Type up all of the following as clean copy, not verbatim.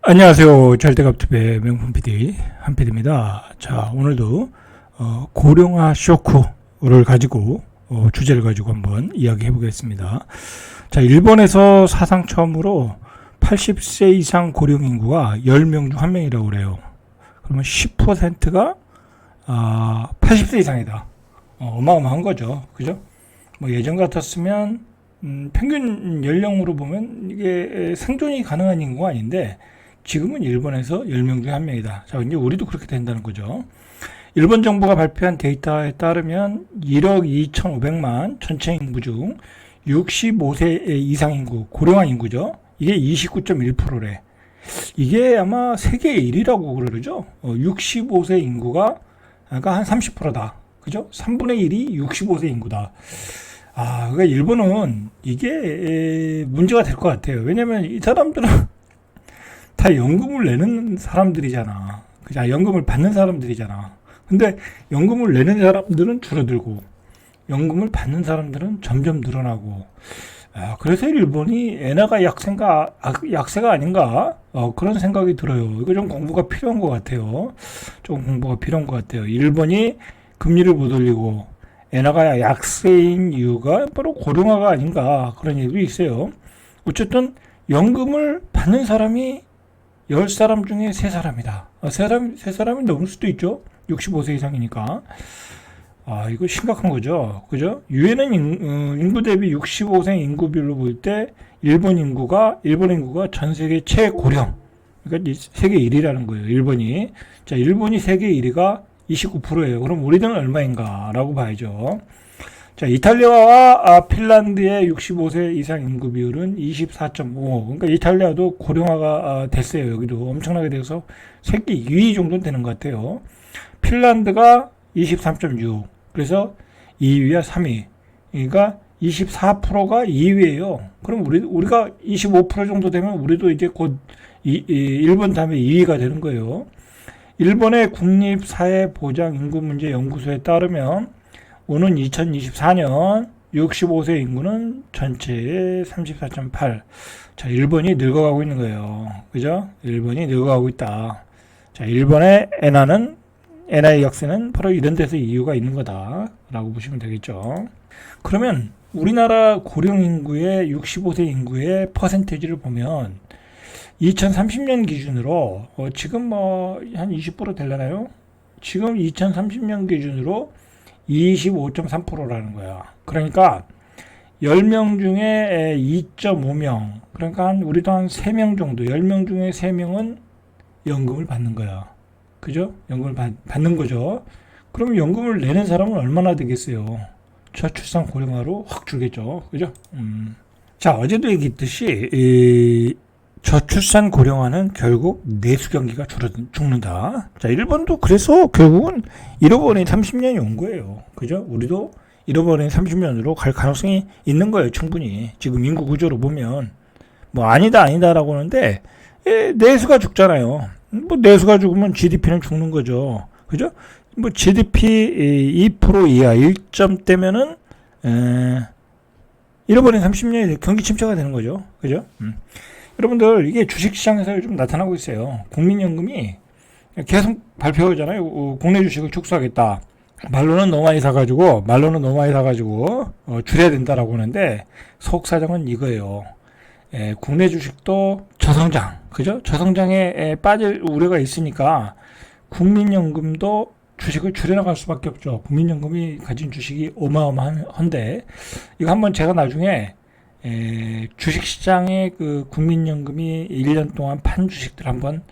안녕하세요. 절대갑투의 명품 PD 한PD입니다. 자, 오늘도 고령화 쇼크를 가지고 주제를 가지고 한번 이야기해 보겠습니다. 자, 일본에서 사상 처음으로 80세 이상 고령 인구가 10명 중 1명이라고 그래요. 그러면 10%가 80세 이상이다. 어마어마한 거죠. 그죠? 뭐 예전 같았으면 평균 연령으로 보면 이게 생존이 가능한 인구가 아닌데 지금은 일본에서 10명 중에 1명이다. 자, 이제 우리도 그렇게 된다는 거죠. 일본 정부가 발표한 데이터에 따르면 1억 2,500만 전체 인구 중 65세 이상 인구, 고령화 인구죠. 이게 29.1%래. 이게 아마 세계 1위라고 그러죠. 65세 인구가 아까 한 30%다. 그죠? 3분의 1이 65세 인구다. 그러니까 일본은 이게 문제가 될 것 같아요. 왜냐면 이 사람들은 다 연금을 내는 사람들이잖아. 그죠? 연금을 받는 사람들이잖아. 근데 연금을 내는 사람들은 줄어들고 연금을 받는 사람들은 점점 늘어나고 그래서 일본이 엔화가 약세가 아닌가 그런 생각이 들어요. 이거 좀 공부가 필요한 것 같아요. 좀 공부가 필요한 것 같아요. 일본이 금리를 못 올리고 엔화가 약세인 이유가 바로 고령화가 아닌가 그런 얘기도 있어요. 어쨌든 연금을 받는 사람이 10사람 중에 3사람이다. 세 사람이 넘을 수도 있죠. 65세 이상이니까. 이거 심각한 거죠. 그죠? 유엔은 인구 대비 65세 인구 비율로 볼 때 일본 인구가 전 세계 최고령. 그러니까 세계 1위라는 거예요. 일본이. 자, 일본이 세계 1위가 29%예요. 그럼 우리는 얼마인가? 라고 봐야죠. 자, 이탈리아와 핀란드의 65세 이상 인구 비율은 24.5. 그러니까 이탈리아도 고령화가 됐어요. 여기도 엄청나게 돼서 세계 2위 정도는 되는 것 같아요. 핀란드가 23.6. 그래서 2위와 3위. 그러니까 24%가 2위예요. 그럼 우리가 25% 정도 되면 우리도 이제 곧 일본 다음에 2위가 되는 거예요. 일본의 국립사회보장인구문제연구소에 따르면 오는 2024년 65세 인구는 전체의 34.8. 자, 일본이 늙어가고 있는 거예요. 그죠? 일본이 늙어가고 있다. 자, 일본의 엔화의 약세는 바로 이런 데서 이유가 있는 거다라고 보시면 되겠죠. 그러면 우리나라 고령 인구의 65세 인구의 퍼센테이지를 보면 2030년 기준으로 지금 뭐 한 20% 되려나요? 지금 2030년 기준으로 25.3%라는 거야. 그러니까 10명 중에 2.5명, 그러니까 우리도 한 3명 정도, 10명 중에 3명은 연금을 받는 거야. 그죠? 연금을 받는 거죠. 그럼 연금을 내는 사람은 얼마나 되겠어요? 저출산 고령화로 확 줄겠죠. 그죠? 자, 어제도 얘기했듯이 저출산 고령화는 결국 내수 경기가 죽는다. 자, 일본도 그래서 결국은 잃어버린 30년이 온 거예요. 그죠? 우리도 잃어버린 30년으로 갈 가능성이 있는 거예요. 충분히. 지금 인구 구조로 보면 뭐 아니다라고 하는데 내수가 죽잖아요. 뭐 내수가 죽으면 GDP는 죽는 거죠. 그죠? 뭐 GDP 2% 이하 1점대면은 잃어버린 30년이 경기 침체가 되는 거죠. 그죠? 여러분들 이게 주식시장에서 요즘 나타나고 있어요. 국민연금이 계속 발표하잖아요. 국내 주식을 축소하겠다. 말로는 너무 많이 사가지고 줄여야 된다라고 하는데 속사정은 이거예요. 국내 주식도 저성장, 그죠? 저성장에 빠질 우려가 있으니까 국민연금도 주식을 줄여나갈 수밖에 없죠. 국민연금이 가진 주식이 어마어마한데 이거 한번 제가 나중에 주식시장의 그 국민연금이 1년 동안 판 주식들 한번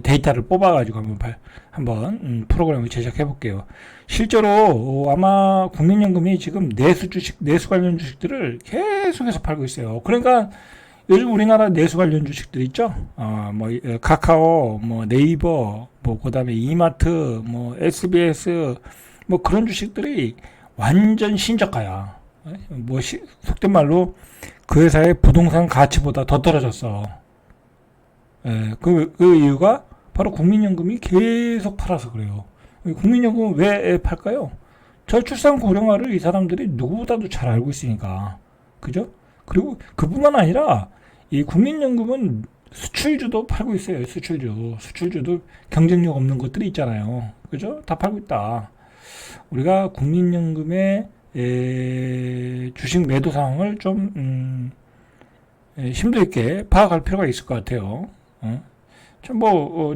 데이터를 뽑아가지고 한번 프로그램을 제작해 볼게요. 실제로 아마 국민연금이 지금 내수 관련 주식들을 계속해서 팔고 있어요. 그러니까 요즘 우리나라 내수 관련 주식들 있죠? 뭐 카카오, 뭐 네이버, 뭐 그다음에 이마트, 뭐 SBS, 뭐 그런 주식들이 완전 신저가야. 뭐 속된 말로 그 회사의 부동산 가치보다 더 떨어졌어. 그 이유가 바로 국민연금이 계속 팔아서 그래요. 국민연금은 왜 팔까요? 저출산 고령화를 이 사람들이 누구보다도 잘 알고 있으니까. 그죠? 그리고 그뿐만 아니라 이 국민연금은 수출주도 팔고 있어요. 수출주도 경쟁력 없는 것들이 있잖아요. 그죠? 다 팔고 있다. 우리가 국민연금의 주식 매도 상황을 좀 심도 있게 파악할 필요가 있을 것 같아요.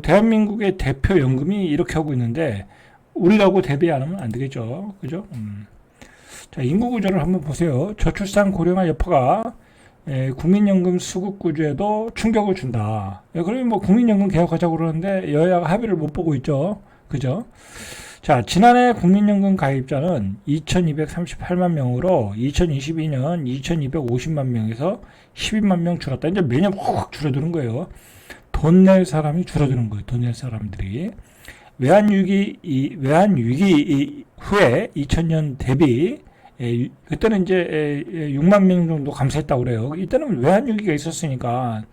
대한민국의 대표 연금이 이렇게 하고 있는데 우리라고 대비 안 하면 안 되겠죠. 그죠? 자, 인구 구조를 한번 보세요. 저출산 고령화 여파가 국민연금 수급 구조에도 충격을 준다. 그러면 뭐 국민연금 개혁하자고 그러는데 여야가 합의를 못 보고 있죠. 그죠? 자, 지난해 국민연금 가입자는 2238만 명으로 2022년 2250만 명에서 12만 명 줄었다. 이제 매년 확 줄어드는 거예요. 돈 낼 사람이 줄어드는 거예요. 돈 낼 사람들이. 외환위기 후에 2000년 대비 그때는 이제 6만 명 정도 감소했다고 그래요. 이때는 외환위기가 있었으니까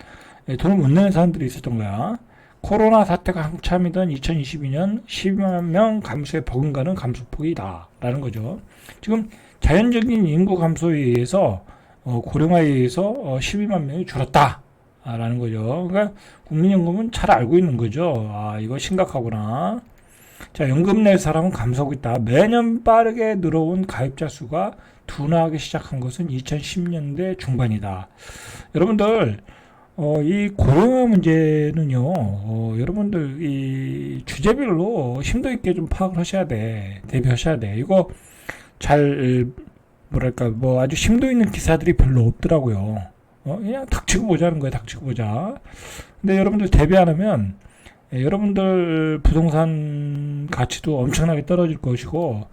돈을 못 내는 사람들이 있었던 거야. 코로나 사태가 한참이던 2022년 12만 명 감소에 버금가는 감소폭이다 라는 거죠. 지금 자연적인 인구 감소에 의해서 고령화에 의해서 12만 명이 줄었다 라는 거죠. 그러니까 국민연금은 잘 알고 있는 거죠. 아, 이거 심각하구나. 자, 연금 낼 사람은 감소하고 있다. 매년 빠르게 늘어온 가입자 수가 둔화하기 시작한 것은 2010년대 중반이다. 여러분들, 이 고령화 문제는요, 여러분들 이 주제별로 심도 있게 좀 파악을 하셔야 돼. 대비하셔야 돼. 이거 잘, 뭐랄까, 뭐 아주 심도 있는 기사들이 별로 없더라고요. 그냥 닥치고 보자는 거예요. 닥치고 보자. 근데 여러분들 대비 안 하면 여러분들 부동산 가치도 엄청나게 떨어질 것이고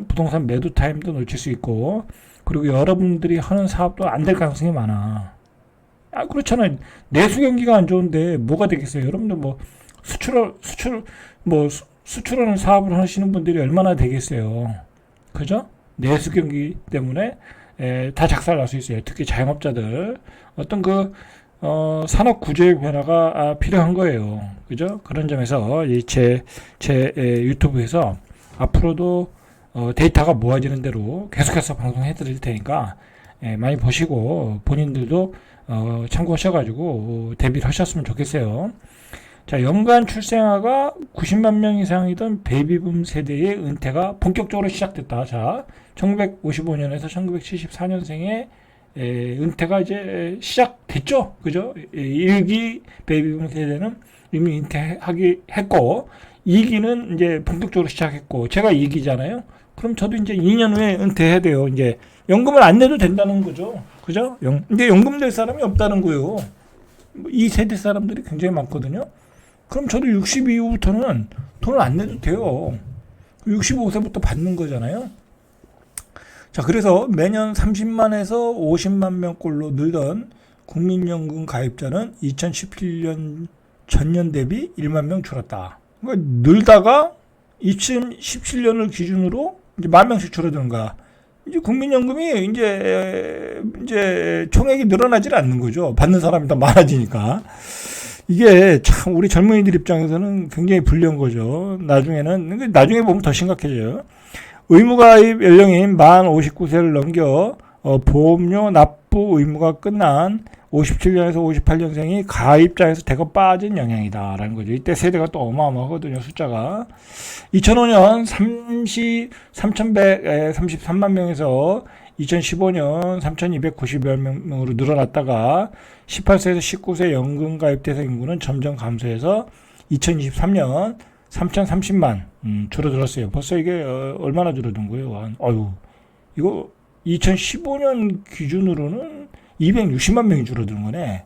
부동산 매도 타임도 놓칠 수 있고 그리고 여러분들이 하는 사업도 안 될 가능성이 많아. 아, 그렇잖아요. 내수 경기가 안 좋은데 뭐가 되겠어요? 여러분들 뭐 수출하는 사업을 하시는 분들이 얼마나 되겠어요? 그죠? 내수 경기 때문에 다 작살날 수 있어요. 특히 자영업자들 어떤 산업 구조의 변화가 필요한 거예요. 그죠? 그런 점에서 제 유튜브에서 앞으로도 데이터가 모아지는 대로 계속해서 방송해 드릴 테니까 많이 보시고 본인들도 참고하셔가지고 대비를 하셨으면 좋겠어요. 자, 연간 출생아가 90만 명 이상이던 베이비붐 세대의 은퇴가 본격적으로 시작됐다. 자, 1955년에서 1974년생의 은퇴가 이제 시작됐죠. 그죠? 1기 베이비붐 세대는 이미 은퇴하기 했고 2기는 이제 본격적으로 시작했고 제가 2기잖아요. 그럼 저도 이제 2년 후에 은퇴해야 돼요. 이제 연금을 안 내도 된다는 거죠. 그죠? 근데 연금 낼 사람이 없다는 거예요. 이 세대 사람들이 굉장히 많거든요. 그럼 저도 60 이후부터는 돈을 안 내도 돼요. 65세부터 받는 거잖아요. 자, 그래서 매년 30만에서 50만 명꼴로 늘던 국민연금 가입자는 2017년 전년 대비 1만 명 줄었다. 그러니까 늘다가 2017년을 기준으로 이제 10,000명씩 줄어드는 거야. 이제 국민연금이 이제 총액이 늘어나질 않는 거죠. 받는 사람이 더 많아지니까. 이게 참 우리 젊은이들 입장에서는 굉장히 불리한 거죠. 나중에 보면 더 심각해져요. 의무가입 연령인 만 59세를 넘겨 보험료 납부 의무가 끝난 57년에서 58년생이 가입자에서 대거 빠진 영향이다라는 거죠. 이때 세대가 또 어마어마하거든요. 숫자가 2005년 3,133만 명에서 2015년 3,290여 명으로 늘어났다가 18세에서 19세 연금 가입 대상 인구는 점점 감소해서 2023년 3,030만 줄어들었어요. 벌써 이게 얼마나 줄어든 거예요? 이거 2015년 기준으로는 260만 명이 줄어드는 거네.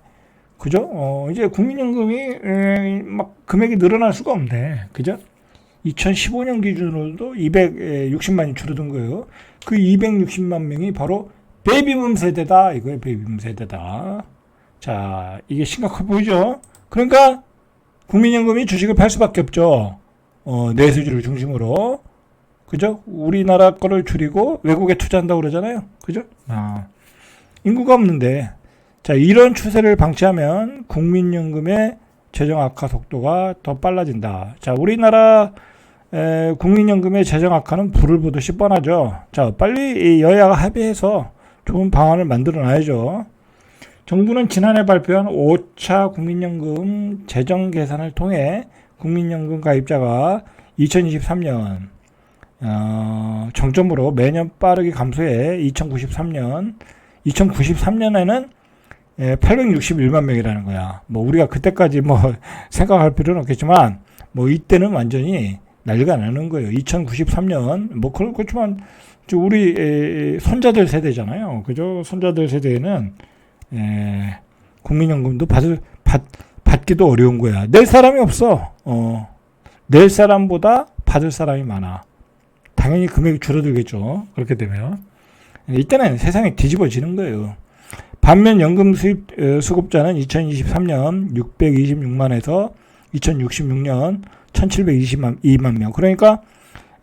그죠? 이제 국민연금이 막 금액이 늘어날 수가 없네. 그죠? 2015년 기준으로도 260만이 줄어든 거예요. 그 260만 명이 바로 베이비붐 세대다. 이거예요. 베이비붐 세대다. 자, 이게 심각해 보이죠? 그러니까 국민연금이 주식을 팔 수밖에 없죠. 내수주를 중심으로. 그죠? 우리나라 거를 줄이고 외국에 투자한다고 그러잖아요. 그죠? 인구가 없는데. 자, 이런 추세를 방치하면 국민연금의 재정 악화 속도가 더 빨라진다. 자, 우리나라 국민연금의 재정 악화는 불을 보듯이 뻔하죠. 자, 빨리 여야가 합의해서 좋은 방안을 만들어 놔야죠. 정부는 지난해 발표한 5차 국민연금 재정 계산을 통해 국민연금 가입자가 2023년 정점으로 매년 빠르게 감소해 2093년에는 861만 명이라는 거야. 뭐 우리가 그때까지 뭐 생각할 필요는 없겠지만 뭐 이때는 완전히 난리가 나는 거예요. 2093년 뭐 그렇지만 우리 손자들 세대잖아요. 그죠? 손자들 세대에는 국민연금도 받기도 어려운 거야. 낼 사람이 없어. 낼 사람보다 받을 사람이 많아. 당연히 금액이 줄어들겠죠. 그렇게 되면 이때는 세상이 뒤집어지는 거예요. 반면 연금 수입 수급자는 2023년 626만에서 2066년 1722만 명. 그러니까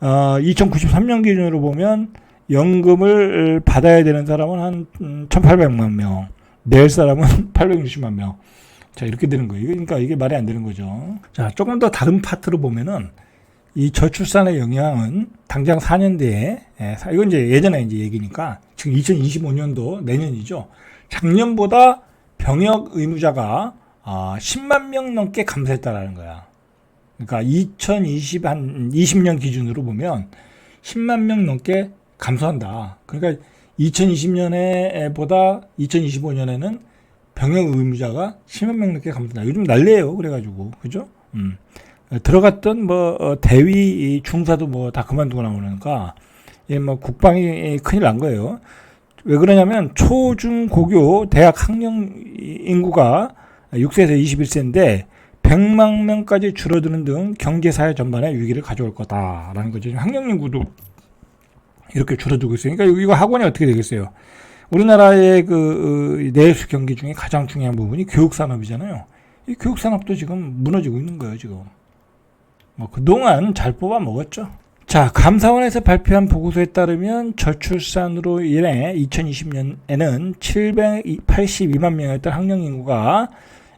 2093년 기준으로 보면 연금을 받아야 되는 사람은 한 1800만 명, 낼 사람은 860만 명. 자, 이렇게 되는 거예요. 그러니까 이게 말이 안 되는 거죠. 자, 조금 더 다른 파트로 보면은 이 저출산의 영향은 당장 4년 뒤에, 이건 이제 예전에 이제 얘기니까 지금 2025년도 내년이죠. 작년보다 병역 의무자가 10만 명 넘게 감소했다라는 거야. 그러니까 2020년 기준으로 보면 10만 명 넘게 감소한다. 그러니까 2020년에 보다 2025년에는 병역 의무자가 10만 명 넘게 감소한다. 요즘 난리예요. 그래가지고 그죠? 들어갔던 뭐 대위 중사도 뭐 다 그만두고 나오니까 뭐 국방이 큰일 난 거예요. 왜 그러냐면 초중고교 대학 학령 인구가 6세에서 21세인데 100만 명까지 줄어드는 등 경제사회 전반에 위기를 가져올 거다라는 거죠. 학령 인구도 이렇게 줄어들고 있어요. 그러니까 이거 학원이 어떻게 되겠어요? 우리나라의 그 내수 경기 중에 가장 중요한 부분이 교육산업이잖아요. 이 교육산업도 지금 무너지고 있는 거예요, 지금. 뭐 그동안 잘 뽑아 먹었죠. 자, 감사원에서 발표한 보고서에 따르면 저출산으로 인해 2020년에는 782만 명이었던 학령 인구가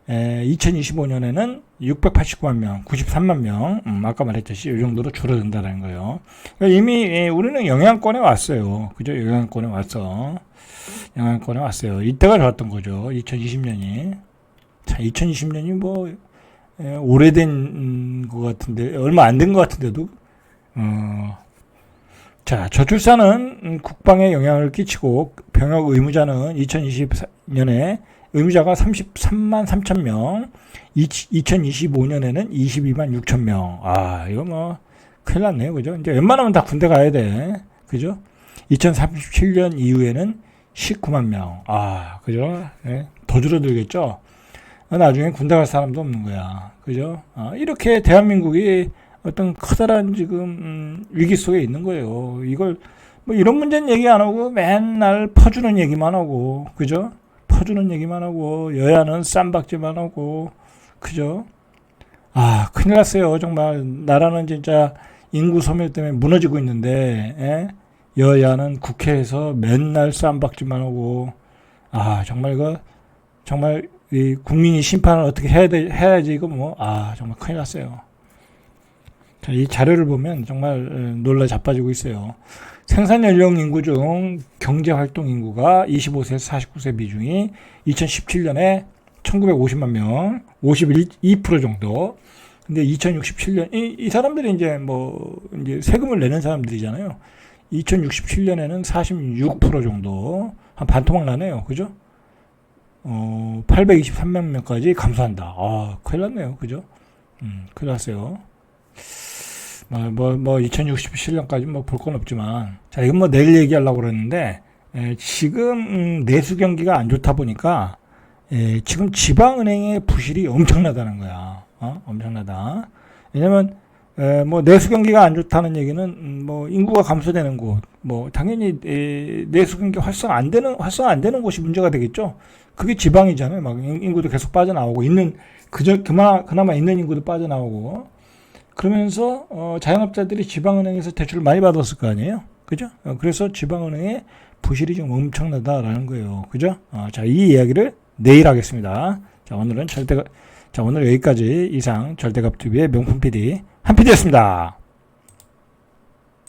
2025년에는 689만 명, 93만 명, 아까 말했듯이 이 정도로 줄어든다는 거예요. 그러니까 이미 우리는 영향권에 왔어요. 그죠? 영향권에 왔어요. 이때가 좋았던 거죠. 2020년이. 자, 2020년이 뭐 오래된 것 같은데, 얼마 안 된 것 같은데도, 자, 저출산은 국방에 영향을 끼치고, 병역 의무자는 2024년에 의무자가 33만 3천 명, 2025년에는 22만 6천 명. 이거 뭐, 큰일 났네요. 그죠? 이제 웬만하면 다 군대 가야 돼. 그죠? 2037년 이후에는 19만 명. 그죠? 네. 더 줄어들겠죠? 나중에 군대 갈 사람도 없는 거야. 그죠? 이렇게 대한민국이 어떤 커다란 지금 위기 속에 있는 거예요. 이걸 뭐 이런 문제는 얘기 안 하고 맨날 퍼주는 얘기만 하고, 그죠? 퍼주는 얘기만 하고 여야는 쌈박질만 하고, 그죠? 큰일 났어요. 정말 나라는 진짜 인구 소멸 때문에 무너지고 있는데 여야는 국회에서 맨날 쌈박질만 하고, 정말 이거 정말 이 국민이 심판을 어떻게 해야지 이거 뭐 정말 큰일 났어요. 자, 이 자료를 보면 정말 놀라 자빠지고 있어요. 생산 연령 인구 중 경제 활동 인구가 25세에서 49세 비중이 2017년에 1950만 명, 51% 정도. 근데 2067년 이 사람들이 이제 이제 세금을 내는 사람들이잖아요. 2067년에는 46% 정도, 한 반토막 나네요. 그죠? 823만 명까지 감소한다. 큰일 났네요. 그죠? 큰일 났어요. 2067년까지 볼 건 없지만. 자, 이건 내일 얘기하려고 그랬는데, 지금 내수 경기가 안 좋다 보니까, 지금 지방은행의 부실이 엄청나다는 거야. 엄청나다. 왜냐면, 내수 경기가 안 좋다는 얘기는, 인구가 감소되는 곳, 당연히, 내수 경기 활성 안 되는 곳이 문제가 되겠죠? 그게 지방이잖아요. 인구도 계속 빠져나오고, 그나마 있는 인구도 빠져나오고, 그러면서, 자영업자들이 지방은행에서 대출을 많이 받았을 거 아니에요? 그죠? 그래서 지방은행의 부실이 좀 엄청나다라는 거예요. 그죠? 자, 이 이야기를 내일 하겠습니다. 자, 오늘 여기까지 이상 절대갑TV의 명품 PD, 한 PD였습니다.